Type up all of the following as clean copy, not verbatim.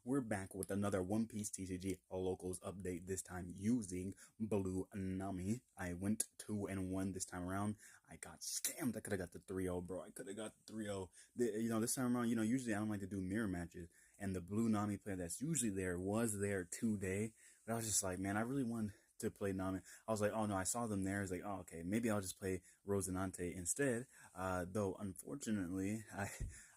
we're back with another One Piece TCG Locals update, this time using Blue Nami. I went 2-1 this time around. I got scammed. I could have got the 3-0, bro. I could have got the 3-0. This time around, usually I don't like to do mirror matches. And the Blue Nami player that's usually there was there today. But I was just like, man, I really wanted to play Nami. I was like, oh no, I saw them there. I was like, oh, okay, maybe I'll just play Rosinante instead. Though, unfortunately,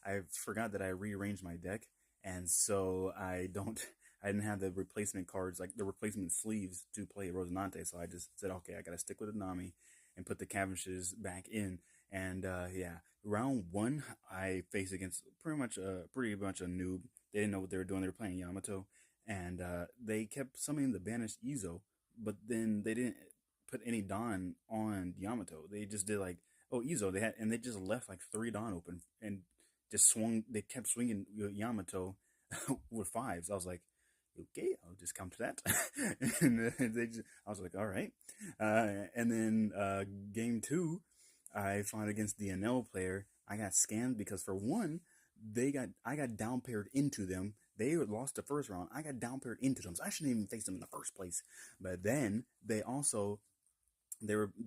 I forgot that I rearranged my deck, and so I didn't have the replacement cards, like the replacement sleeves to play Rosinante. So I just said, okay, I gotta stick with Nami and put the Cavendish back in. And yeah, round one, I faced against pretty much a noob. They didn't know what they were doing. They were playing Yamato, and they kept summoning the banished Izo, but then they didn't put any Dawn on Yamato. They just did like, oh, Izo. They just left like 3 Dawn open and just swung. They kept swinging Yamato with fives. I was like, okay, I'll just come to that. And I was like, all right. And then game two, I fought against the NL player. I got scammed because for one, I got down paired into them. They lost the first round. I got down paired into them, so I shouldn't even face them in the first place. But then they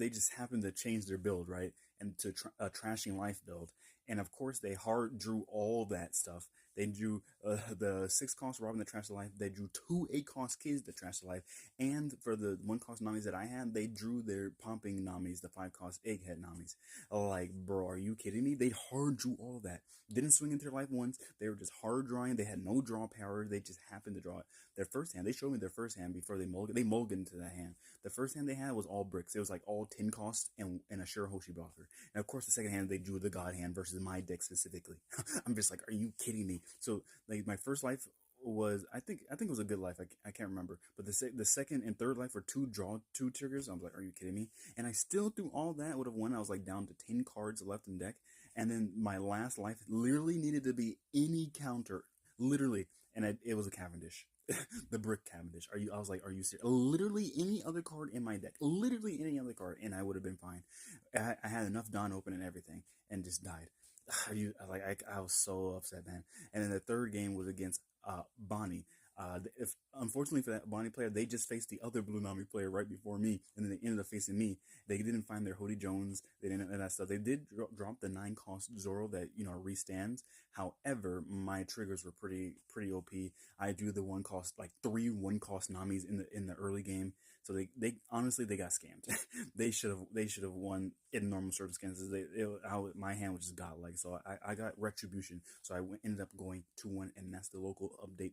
just happened to change their build, right, and to a trashing life build. And of course they hard drew all that stuff. They drew the 6 cost Robin that trashed the life. They drew 2 8 cost kids that trashed the life. And for the 1 cost Namis that I had, they drew their pumping Namis, the 5 cost egghead Namis. Like, bro, are you kidding me? They hard drew all that. Didn't swing into their life once. They were just hard drawing. They had no draw power. They just happened to draw it. Their first hand, they showed me their first hand before they mulliganed into that hand. The first hand they had was all bricks. It was like all 10 cost and a sure Hoshi blocker. And of course, the second hand they drew the God hand versus my deck specifically. I'm just like, are you kidding me? So like my first life was I think it was a good life. I can't remember, but the second and third life were 2 triggers. I was like, are you kidding me? And I still through all that would have won. I was like down to 10 cards left in deck, and then my last life literally needed to be any counter, literally, and it was a Cavendish. The brick Cavendish. I was like, are you serious? Literally any other card in my deck. Literally any other card, and I would have been fine. I had enough Dawn open and everything, and just died. I was so upset, man. And then the third game was against Bonnie. If unfortunately for that Bonnie player, they just faced the other Blue Nami player right before me, and then they ended up facing me. They didn't find their Hody Jones. They didn't and that stuff. They did drop the 9 cost Zoro that restands. However, my triggers were pretty OP. I drew the 1 cost, like 3 1 cost Namis in the early game. So they honestly they got scammed. They should have won in normal circumstances. My hand was just godlike. So I got retribution. So ended up going 2-1, and that's the local update